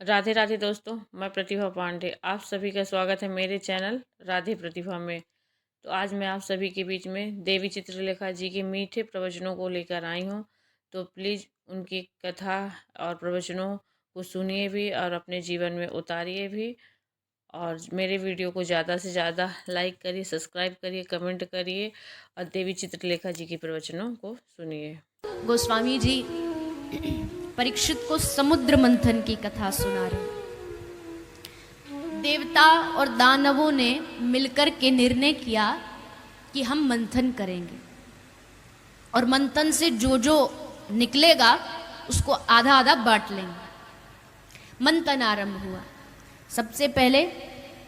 राधे राधे दोस्तों, मैं प्रतिभा पांडे। आप सभी का स्वागत है मेरे चैनल राधे प्रतिभा में। तो आज मैं आप सभी के बीच में देवी चित्रलेखा जी के मीठे प्रवचनों को लेकर आई हूँ। तो प्लीज़ उनकी कथा और प्रवचनों को सुनिए भी और अपने जीवन में उतारिए भी। और मेरे वीडियो को ज़्यादा से ज़्यादा लाइक करिए, सब्सक्राइब करिए, कमेंट करिए और देवी चित्रलेखा जी के प्रवचनों को सुनिए। गोस्वामी जी परीक्षित को समुद्र मंथन की कथा सुना रहे। देवता और दानवों ने मिलकर के निर्णय किया कि हम मंथन करेंगे और मंथन से जो जो निकलेगा उसको आधा आधा बांट लेंगे। मंथन आरंभ हुआ। सबसे पहले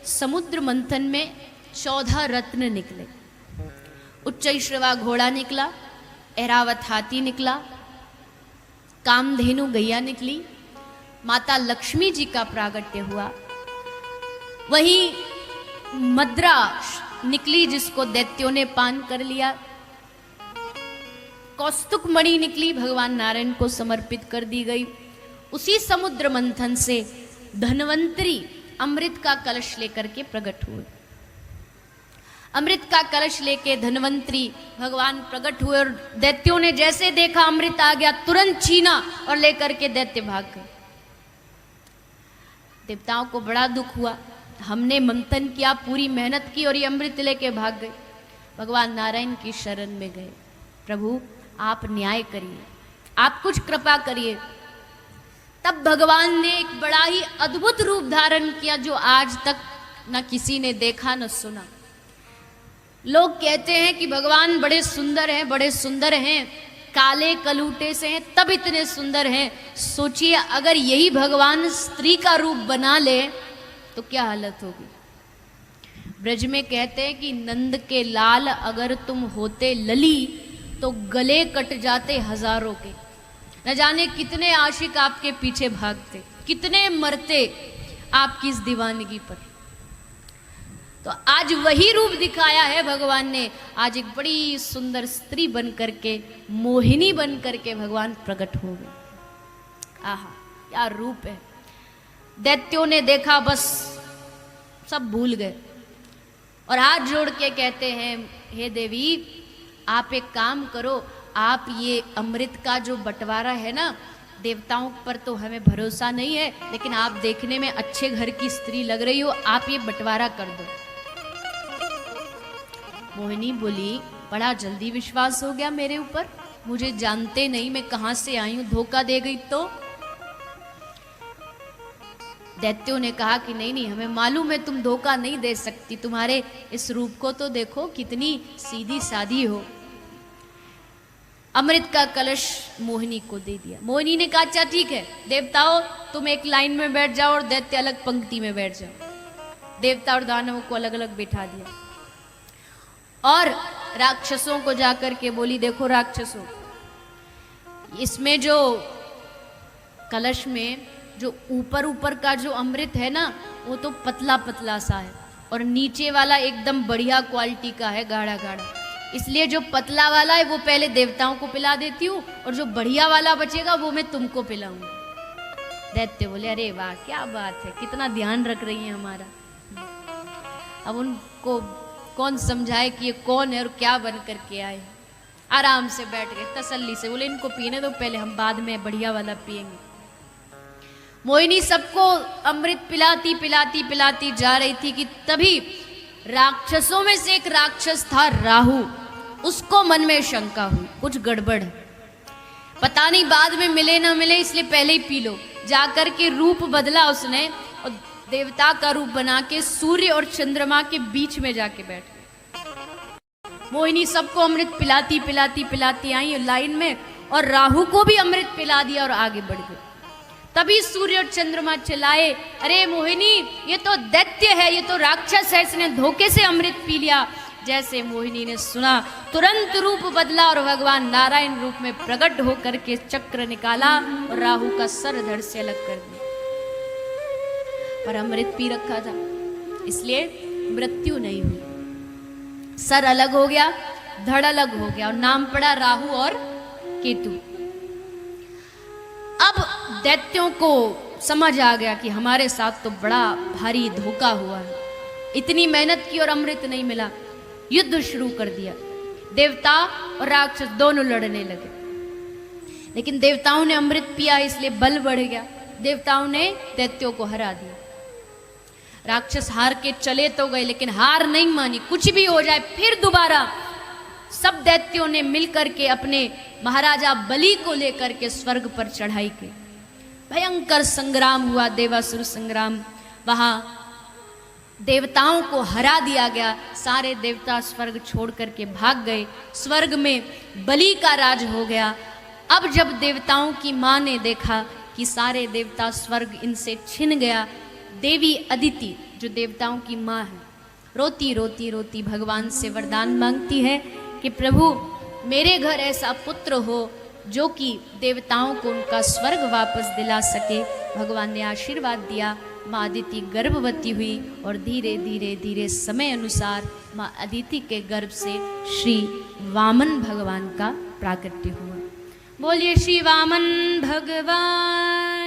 समुद्र मंथन में 14 रत्न निकले। उच्चैश्रवा घोड़ा निकला, ऐरावत हाथी निकला, कामधेनु गैया निकली, माता लक्ष्मी जी का प्रागट्य हुआ। वहीं मद्रा निकली जिसको दैत्यों ने पान कर लिया। कौस्तुक मणि निकली, भगवान नारायण को समर्पित कर दी गई। उसी समुद्र मंथन से धन्वंतरी अमृत का कलश लेकर के प्रकट हुए। अमृत का कलश लेके धन्वंतरी भगवान प्रकट हुए और दैत्यों ने जैसे देखा अमृत आ गया, तुरंत छीना और लेकर के दैत्य भाग गए। देवताओं को बड़ा दुख हुआ, हमने मंथन किया, पूरी मेहनत की और ये अमृत लेके भाग गए। भगवान नारायण की शरण में गए, प्रभु आप न्याय करिए, आप कुछ कृपा करिए। तब भगवान ने एक बड़ा ही अद्भुत रूप धारण किया जो आज तक न किसी ने देखा न सुना। लोग कहते हैं कि भगवान बड़े सुंदर हैं, बड़े सुंदर हैं, काले कलूटे से हैं तब इतने सुंदर हैं। सोचिए अगर यही भगवान स्त्री का रूप बना ले तो क्या हालत होगी। ब्रज में कहते हैं कि नंद के लाल अगर तुम होते लली तो गले कट जाते हजारों के। न जाने कितने आशिक आपके पीछे भागते, कितने मरते आपकी इस दीवानगी पर। तो आज वही रूप दिखाया है भगवान ने। आज एक बड़ी सुंदर स्त्री बन करके, मोहिनी बन करके भगवान प्रकट हो गए। आहा क्या रूप है। दैत्यों ने देखा, बस सब भूल गए और हाथ जोड़ के कहते हैं, हे देवी आप एक काम करो, आप ये अमृत का जो बंटवारा है ना, देवताओं पर तो हमें भरोसा नहीं है, लेकिन आप देखने में अच्छे घर की स्त्री लग रही हो, आप ये बंटवारा कर दो। मोहिनी बोली, बड़ा जल्दी विश्वास हो गया मेरे ऊपर, मुझे जानते नहीं, मैं कहां से आई हूं, धोखा दे गई तो। दैत्यों ने कहा कि नहीं नहीं, हमें मालूम है तुम धोखा नहीं दे सकती, तुम्हारे इस रूप को तो देखो, कितनी सीधी सादी हो। अमृत का कलश मोहिनी को दे दिया। मोहिनी ने कहा अच्छा ठीक है, देवताओं तुम एक लाइन में बैठ जाओ और दैत्य अलग पंक्ति में बैठ जाओ। देवता और दानवों को अलग अलग बिठा दिया और राक्षसों को जाकर के बोली, देखो राक्षसों, इसमें जो कलश में जो ऊपर ऊपर का जो अमृत है ना, वो तो पतला पतला सा है और नीचे वाला एकदम बढ़िया क्वालिटी का है, गाढ़ा गाढ़ा। इसलिए जो पतला वाला है वो पहले देवताओं को पिला देती हूँ और जो बढ़िया वाला बचेगा वो मैं तुमको पिलाऊंगा। दैत्य बोले, अरे वाह क्या बात है, कितना ध्यान रख रही है हमारा। अब उनको कौन समझाए कि ये कौन है और क्या बन करके आए। आराम से बैठ गए तसल्ली से, बोले इनको पीने दो पहले, हम बाद में बढ़िया वाला पिएंगे। मोहिनी सबको अमृत पिलाती पिलाती पिलाती जा रही थी कि तभी राक्षसों में से एक राक्षस था राहु। उसको मन में शंका हुई, कुछ गड़बड़ है, पता नहीं बाद में मिले ना मिले, इसलिए पहले ही पी लो। जाकर के रूप बदला उसने और देवता का रूप बना के सूर्य और चंद्रमा के बीच में जाके बैठ गई। मोहिनी सबको अमृत पिलाती पिलाती पिलाती आई लाइन में और राहु को भी अमृत पिला दिया और आगे बढ़ गई। तभी सूर्य और चंद्रमा चिल्लाए, अरे मोहिनी ये तो दैत्य है, ये तो राक्षस है, इसने धोखे से अमृत पी लिया। जैसे मोहिनी ने सुना तुरंत रूप बदला और भगवान नारायण रूप में प्रकट होकर के चक्र निकाला और राहु का सर धड़ से अलग कर दिया। पर अमृत पी रखा था इसलिए मृत्यु नहीं हुई। सर अलग हो गया, धड़ अलग हो गया और नाम पड़ा राहु और केतु। अब दैत्यों को समझ आ गया कि हमारे साथ तो बड़ा भारी धोखा हुआ है, इतनी मेहनत की और अमृत नहीं मिला। युद्ध शुरू कर दिया, देवता और राक्षस दोनों लड़ने लगे। लेकिन देवताओं ने अमृत पिया इसलिए बल बढ़ गया, देवताओं ने दैत्यों को हरा दिया। राक्षस हार के चले तो गए लेकिन हार नहीं मानी, कुछ भी हो जाए फिर दोबारा सब दैत्यों ने मिलकर के अपने महाराजा बलि को लेकर के स्वर्ग पर चढ़ाई की। भयंकर संग्राम हुआ, देवासुर संग्राम। वहां देवताओं को हरा दिया गया, सारे देवता स्वर्ग छोड़ करके भाग गए, स्वर्ग में बलि का राज हो गया। अब जब देवताओं की मां ने देखा कि सारे देवता स्वर्ग इनसे छिन गया, देवी अदिति जो देवताओं की मां है, रोती रोती रोती भगवान से वरदान मांगती है कि प्रभु मेरे घर ऐसा पुत्र हो जो कि देवताओं को उनका स्वर्ग वापस दिला सके। भगवान ने आशीर्वाद दिया, माँ अदिति गर्भवती हुई और धीरे धीरे धीरे समय अनुसार माँ अदिति के गर्भ से श्री वामन भगवान का प्राकट्य हुआ। बोलिए श्री वामन भगवान